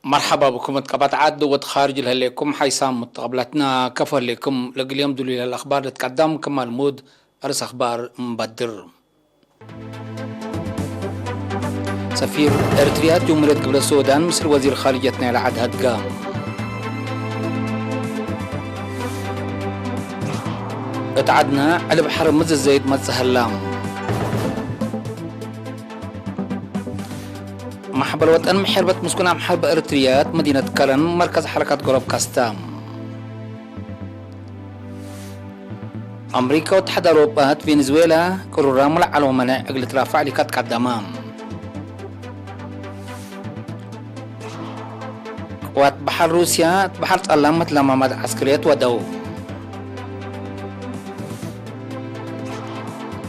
مرحبا بكم اتقبط عاد وتخارج لكم حيسام متقبلتنا كفر لكم لقل دليل الأخبار اللي تقدم كمال مود أرس أخبار مبدر. سفير إريتريا جمهورية قبل السودان مصر وزير خارجيتنا لعد هدقام. اتعدنا على بحر مز الزيد متسهلام. محبر وطن محربة مسكونة محرب إريتريات مدينة كرن مركز حركة غرب كاستام. أمريكا واتحاد أوروبا فنزويلا قرروا ملع على منع أجل ترافع لكات قدامام. واتبحر روسيا بحر تقلمت لما عسكريات ودو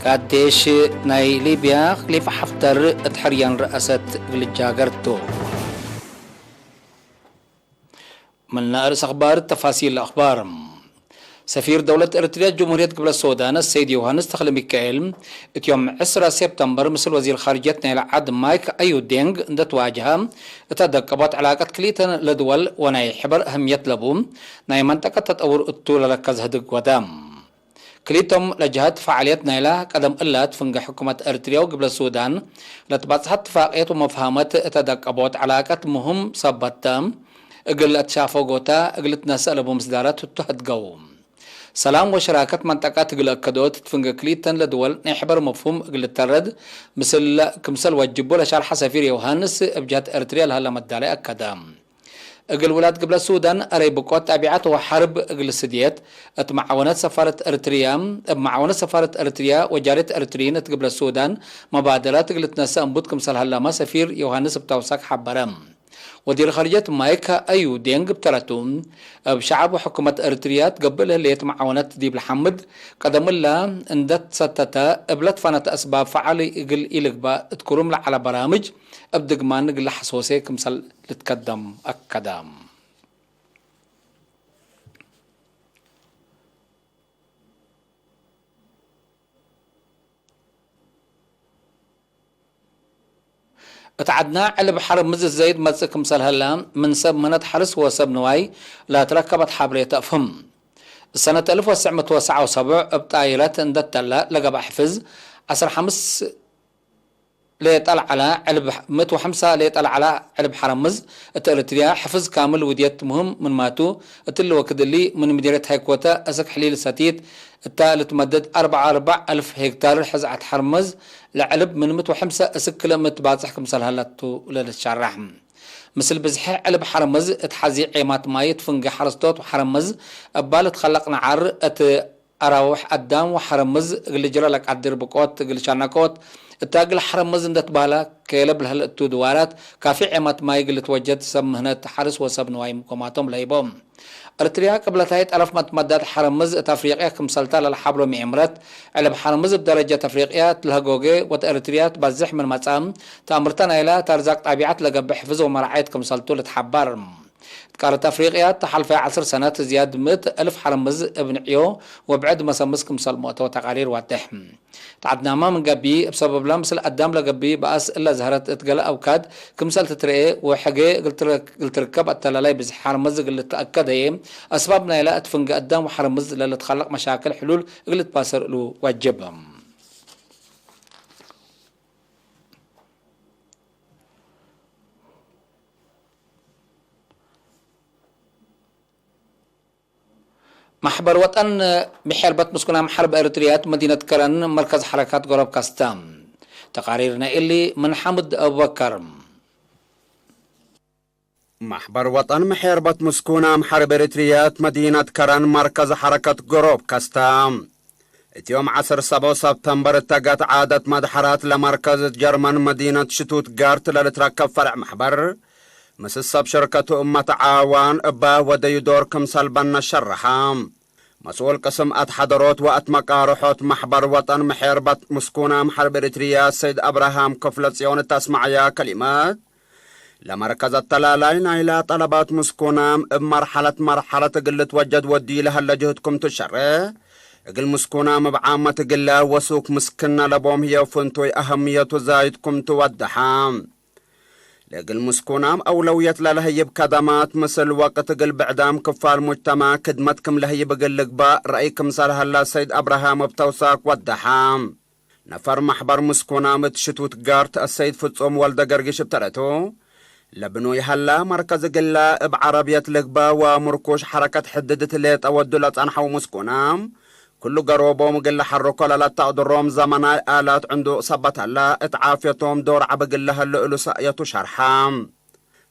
قديش ناي ليبيا خليفة حفتر تحريان رئاسة الجاغرتو. من نارس أخبار تفاصيل الأخبار. سفير دولة إريتريا جمهورية قبل السودان السيد يوهانس تخل ميكائيل يوم 10 سبتمبر مثل وزير خارجيتنا العاد مايك أيو دينغ تواجه تدقبت علاقة كليتا لدول وناي حبر أهمية لبوم ناي منطقة تطور الطول لكز هدق ودام كليتهم لجهات فعاليات نايلة قدم إلات فنج حكومة إريتريا وقبل السودان لتبصح اتفاقيات ومفاهمات تدقبت علاقة مهم صبتام قلت شافو قوتا قلت نسأل بمصدارات تهدقو سلام وشراكة منطقات قل أكدوت تفنق كليتن لدول نحبر مفهوم قل الترد كمثل وجبوا لشرح سفير يوهانس بجهة إريتريا لها مدالي أكدام قل ولاد قبل السودان أري بقوات تابعات وحرب قل السديات معاونات سفارة إريتريا بمعاونات سفارة إريتريا وجارة إريتريين قبل السودان مبادلات قلت نسا أنبوت كمثل هلا سفير يوهانس بتوساك حبرم ودير خارجية مايكا أيو دينغ بتراتون بشعب وحكومة إريتريا قبلها اللي معاونات ديب الحمد قدم الله اندت ستتا قبلت فانت أسباب فعالي يقل إلقبا تكرم على برامج أبدق ما نقل حسوسي كمثل لتقدم أكدام اتعدنا على بحر مز الزيد مزك مسل هلا من سب منت حرس وسب نواي لا تركبت حبرية أفهم سنة 1979 بطايرات اندت لا لقب حفز 15 ليطلع على علب 105 ليطلع على علب حرمز التريتريا حفز كامل وديت مهم من ماتو اتلو وكدلي من مديرية هيكوتا اسك حليل ساتيت التالت مدد 44000 هكتار حزعة حرمز لعلب من 105 اسك كلمة باصح كمثال هلاتو للشرح مثل بزحي علب حرمز اتحزي عيمات مايت فنق حرستوت وحرمز ابال تخلقنا عر اراوح قدام وحرمز اللي جرى لك عدير بقوت اللي شانكوت التاقل حرمز اندت بالا كيلب لهالتو دوارات كافي عمات ما يقل توجد سم هنا حرس وسب نواي مقوماتهم ليبوم إريتريا قبل تايت ألف متمدد حرمز تفريقيا كمسلتا للحبر معمرت على بحرمز بدرجة تفريقيا تلهجوجي وإريتريا بزح من مطعم تأمرتنا إلى ترزق طبيعة لقب حفظ ومرعاية كمسلتو لتحبر كارت أفريقيا تحل في 10 سنوات زياد 100,000 حرمز ابن عيو وبعد ما سمسكم سلموت وتقارير واتحم تعدنا ما من قبي بسبب لا مثل قدام لقبي بأس إلا زهرت اتقل أوكاد كمسل تترقي وحقي قلت ركب التلالي بز حرمز قلت تأكد هي أسبابنا لا أتفنق قدام وحرمز اللي تخلق مشاكل حلول قلت باسر له وجبهم محبر وطن بحربة مسكونة محرب إريتريات مدينة كرن مركز حركات غرب كاستام تقاريرنا اللي من حمد أبو بكر محبر وطن محربة مسكونة محرب إريتريات مدينة كرن مركز حركة غرب كاستام يوم 10 سبتمبر اتقت عادة مدحرات لمركز جرمن مدينة شتوتغارت للتركب فرع محبر مسسب شركة أمة عاوان أبا وديدور كمسل بنا الشرحام مسؤول قسم أتحضروت وأتمقارحوت محبر وطن محربة مسكونة محرب إريتريا سيد أبراهام كفلت سيون تسمعيا كلمات لمركز التلالين إلى طلبات مسكونة مرحلة قلت وجد ودي لها لجهدكم تشره اقل مسكونا مبعامة قلا وسوق مسكنا لبوم هي فنتوي أهمية زايدكم تودحام لقل مسكونام أولوية لهيب كدمات مثل وقت قل بعدام كفال مجتمع كدمتكم لهيب قل لقباء رأيكم صالح الله سيد أبراهام بتوساك والدحام نفر محبر مسكونام تشتوت قارت السيد فتوم والده قرقش بترتو لبنو يهلا مركز قلا بعربية لقبا ومركوش حركة حددت ليت أودو لتنحو مسكونام كل قروبهم قل حركوا لا تقدرهم زمن آلات عنده صبت لا اتعافيتهم دور عبق لها اللؤلو سأيتو شرحام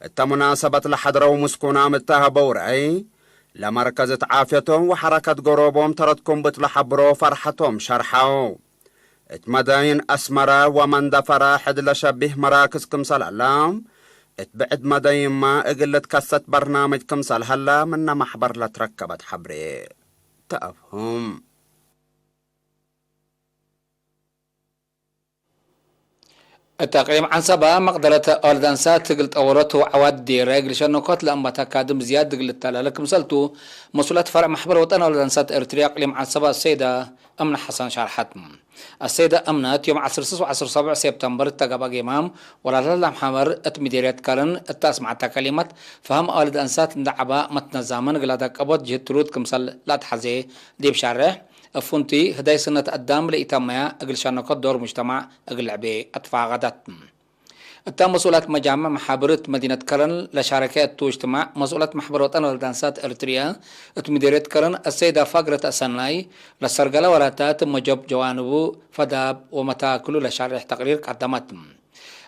التمناسبة لحضروا مسكونام التهبوا رأي لمركز اتعافيتهم وحركة قروبهم تردكم بتلحبرو فرحتهم شرحوا اتمدين أسمرا ومن دفرا حد لشبه مراكز كمسال علام اتبعد مدين ما اقلت كسة برنامج كمسال هلا من محبر لتركبت حبري تأفهم التقييم عن سبا مقدرة أولدانسات تقلت أورته عواد دي رجل شنوكات لأما تكادم زياد قلت لك مسلتو مسؤولات فرع محبر وطن أولدانسات إرتريا قليم عن سبا السيدة أمنة حسن شرحتم السيدة أمنت يوم 10 و10 7 سبتمبر تقابا إمام ولا لا محمر اتمديريات كارن التاسمع كلمات فهم أولدانسات ندعبا متنظاما قلادك أبوت جهد ترود كمسل لا تحزي دي بشارح أفونتي هداي سنة قدام لإتاميا أقل شانوكات دور مجتمع أقل عبي أتفاقدت التام مسؤولات مجامع محابرة مدينة كرن لشاركات توجتمع مسؤولات محبر وطن والدانسات إرتريا اتمديريت كرن السيدة فقرة أسنلاي لسرقلة وراتات مجب جوانبو فداب ومتاكلو لشارح تقرير قدمت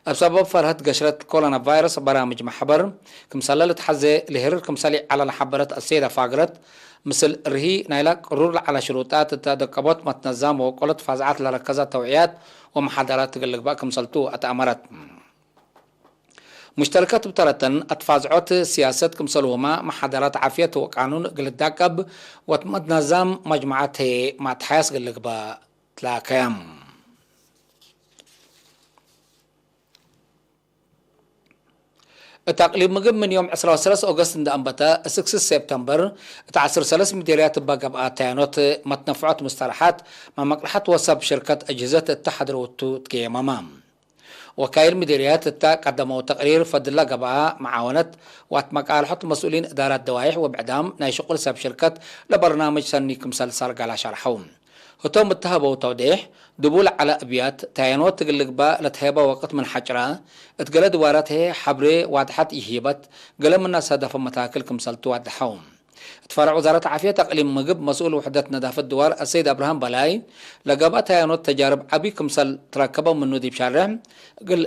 بسبب فرهت قشرة كورونا فيروس برامج محبر كمسالة تحزي لهرر كمسالي على الحبرة السيدة فقرة مثل رهي نايلك رول على شروطات التدقبات متنظم وقلت فازعات لركزة توعيات ومحاضرات تقلق بقى كمسلتو أتأمرت مشتركات بطرتن أتفازعات سياسات كمسلوهما محاضرات عافية وقانون قلت داكب وتمتنظم مجموعات مع تحياس قلق بقى تلاكيام التقليب مقب من يوم 13 أغسطس عند أنبتا 6 سبتمبر تعصر 3 مديريات بقى تاينوت متنفعات مصطلحات مع مقلحات وصب شركة أجهزة التحضر والتقييم أمام وكايل مديريات قدموا تقرير فضل قبعة معاونة واتمقال حط مسؤولين إدارات دوائح وبعدام نايشقل سب شركة لبرنامج سني كمسال سارق على شرحهم هتوم التهبة وتوضيح دبول على أبيات تاينوت تقلق با لتهبة وقت من حجرة اتقلد وارته حبري وادحات إهيبت قلم الناس هدف متاكل كمسالتو وادحوم تفرع وزارة عافية تقليم مقب مسؤول وحدة نظافة الدوار السيد أبراهام بلاي لقبات تاينوت تجارب أبي كمسال تركبوا من ندي بشارع قل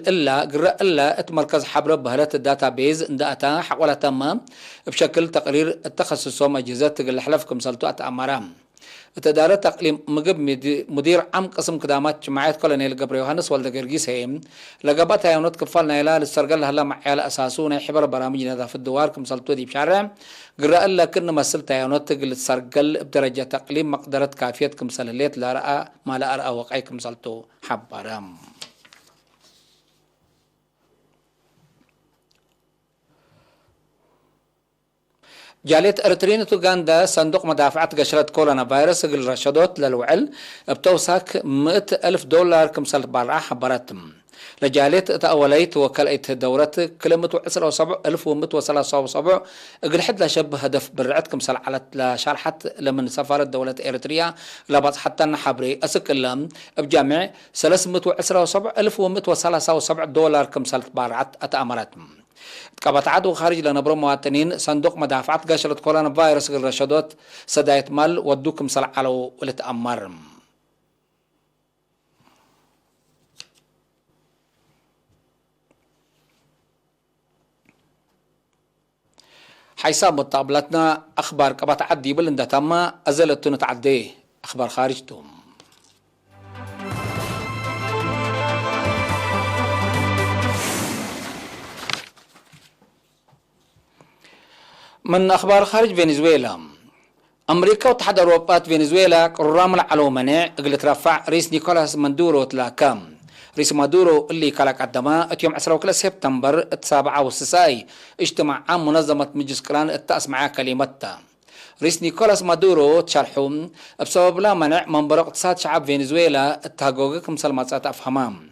إلا اتمركز حبر بهلة الداتا بيز انداتا حوالة تمام بشكل تقرير التخصصهم أجهزة تقل حلف كمسالتو أتأمرام تدارة تقليم مقب مدير عام قسم قدامات جماعات كولونيل قبر يوهانس والد قرقيس هيم لقبات تاينوت كفالنا إلا للسرقل هلا معيال أساسونا حبر برامج نظافة الدوار كمسالتو دي بشارع قرأ الله كنا مسل تاينوت تقل السرقل بدرجة تقليم مقدرة كافية كمسال الليت لا رأى ما لا أرأى وقعي كمسالتو حبرام جالية إرترين توغاندا صندوق مدافعات قشرة كورونا فيروس قل رشدوت للوعل بتوساك $100,000 كمسال بارعة حبرتم لجالية تأوليت وكاليت دورة كلمة 10,173 قل حد لشب هدف برعت كمسال على لشارحت لمن سفارة دولة إرتريا لبعض حتى نحبري أسك اللام بجامع $317,173 كمسال بارعت أتأمرتم كبت عدو خارج لنبرو مواطنين صندوق مدافعات قشرة كورونا فيروس غير رشدوت سداية مال ودوكم صلع على ولتأمر حيساب مطابلتنا أخبار كبت عدي بلندا تما أزلت نتعدي أخبار خارجتهم من أخبار خارج فنزويلا أمريكا واتحاد أوروبا فنزويلا قرروا على منع قلت رفع رئيس نيكولاس مادورو تلاكام رئيس مادورو اللي كلاك عدما يوم 10 سبتمبر 7 اجتماع عام منظمة مجلس كران التأس مع كلمتها رئيس نيكولاس مادورو تشرحهم بسبب لا منع منبر اقتصاد شعب فنزويلا التهجوج كمسال مصات أفهمام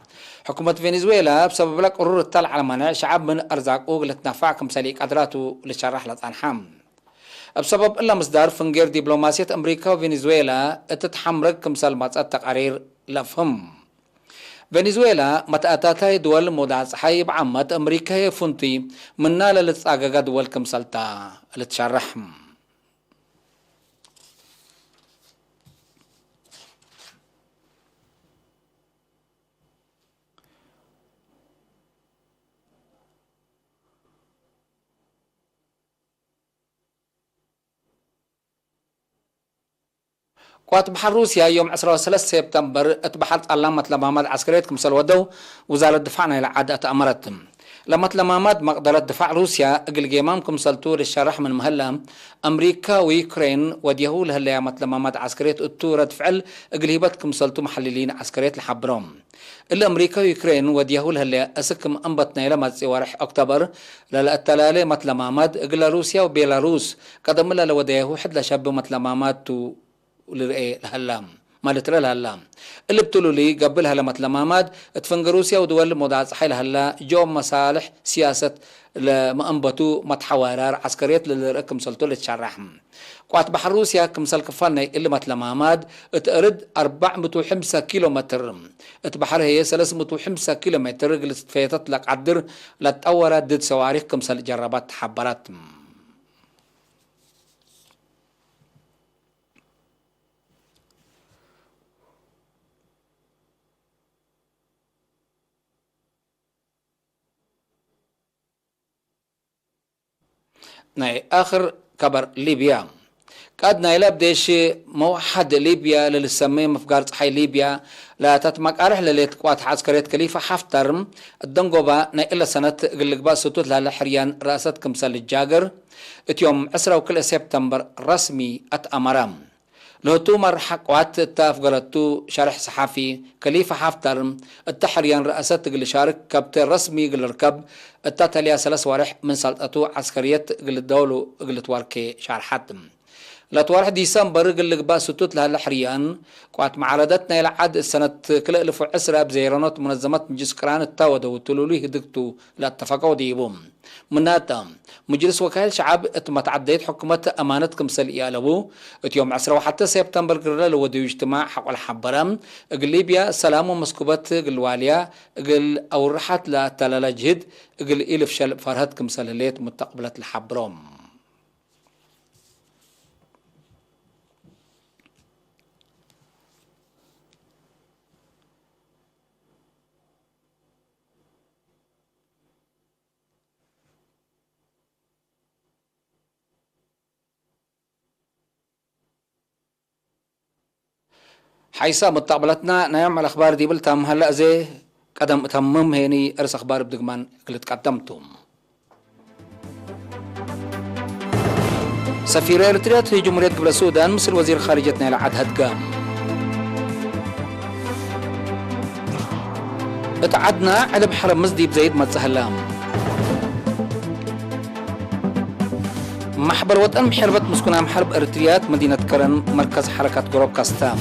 حكومة فنزويلا بسبب لك قرور الطلع على منع شعب من أرزاقه لتنفع كمثالي قدراته للشرح لطانحام بسبب إلا مصدر فنجير دبلوماسية أمريكا وفنزويلا تتحمرك كمثال مصاد تقارير لفهم فنزويلا متأتاتها دول مودعز حيب عامة أمريكا يفنتي مننا للتساقق دول كمثالتا لتشرحهم قوات بحر روسيا يوم 13 سبتمبر اتبحرت علامة لمامات عسكرية كمسال ودو وزارة الدفاع إلى عادة أمرت لما لمامات مقدرة دفاع روسيا أقل جيمام كمسالتو للشرح من مهلا أمريكا ويوكرين وديهو لهلا لمامات عسكرية التورة فعل أقل هبت كمسالتو محللين عسكرية الحبرام إلا أمريكا ويوكرين وديهو لهلا أسكم أنبتنا لما سوارح أكتوبر للأتلالي متلمامات أقل روسيا وبيلاروس قدم لها لوديهو حد لشاب متلمامات ولرئي الهلام مالت الهلام اللي بتقولوا لي قبلها لما تلمامات تفنق روسيا ودول مودعات حيل هلا جو مصالح سياسة لمأنبتو متحوارار عسكرية للرقم سلطو لتشرحهم قوات بحر روسيا كمسال كفالنا اللي متلمامات تقرد 405 كيلومتر اتبحر هي 305 كيلومتر قلت فيتت لك عدر لتأورا ضد صواريخ كمسال جربات حبرات ناي آخر كبر ليبيا قد نايلا بديش موحد ليبيا للسمي مفقار صحي ليبيا لا تتمك أرح لليت قوات عسكرية كليفة حفتر الدنقوبة نايلا سنة قلقبا ستوت لحريان رأسة كمسال الجاقر اتيوم 10 سبتمبر رسمي أتأمرام لهتو مرح قوات التافقرتو شرح صحافي كليفة حفتر التحريان رئاسة قل شارك كبت رسمي قل ركب التاتليا سلس وارح من سلطتو عسكرية قل الدولو قل تواركي شارحات لتوارح ديسمبر قل لقبا ستوت لها الحريان قوات معارضتنا إلى عاد السنة كل ألف وعسرة بزيرانات منظمات مجلس قران التاودة وتلوليه دكتو لا اتفقوا ديبوم مناتا مجلس وكالة شعب اتمتعديت حكومة أمانة كمسال إيالبو اتيوم 10 سبتمبر قرر لوديو اجتماع حق الحبرام قل ليبيا سلام ومسكوبات قل واليا قل أورحات لا تلالا جهد قل إلف شل فرهد كمسال الليت متقبلة الحبرام حيسا متقبلتنا نعم الأخبار دي بلتام هلأ زي قدم تمم هيني أرس أخبار بدقمان قلت قدمتم سفير إريتريا في جمهورية قبل السودان مثل وزير خارجيتنا لعد هدقام اتعدنا على بحر مزدي بزيد متسهلام محبر وطن محربة مسكونة محرب إريتريات مدينة كرن مركز حركة جروب كاستام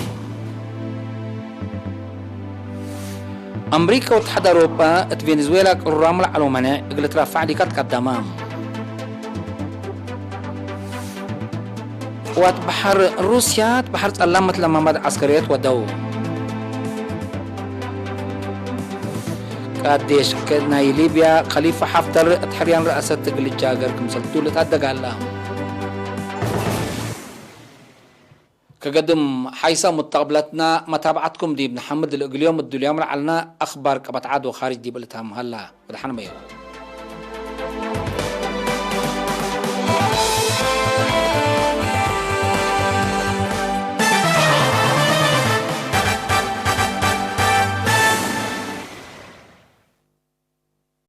أمريكا واتحاد أوروبا فنزويلا قرروا على منع قلت رافع لي قدامام قوات بحر روسيا بحر علامة لمامات عسكريات ودو قديش كنا ليبيا خليفة حفتر تحريان رئاسة تقل الجاقر كمسلتو لتعدق علام كقدم حيث متقبلتنا متابعتكم دي ابن حمد اليوم الدوليوم علنا أخبار كبت عاد وخارج دي بلتهم هلا بدحنا ميو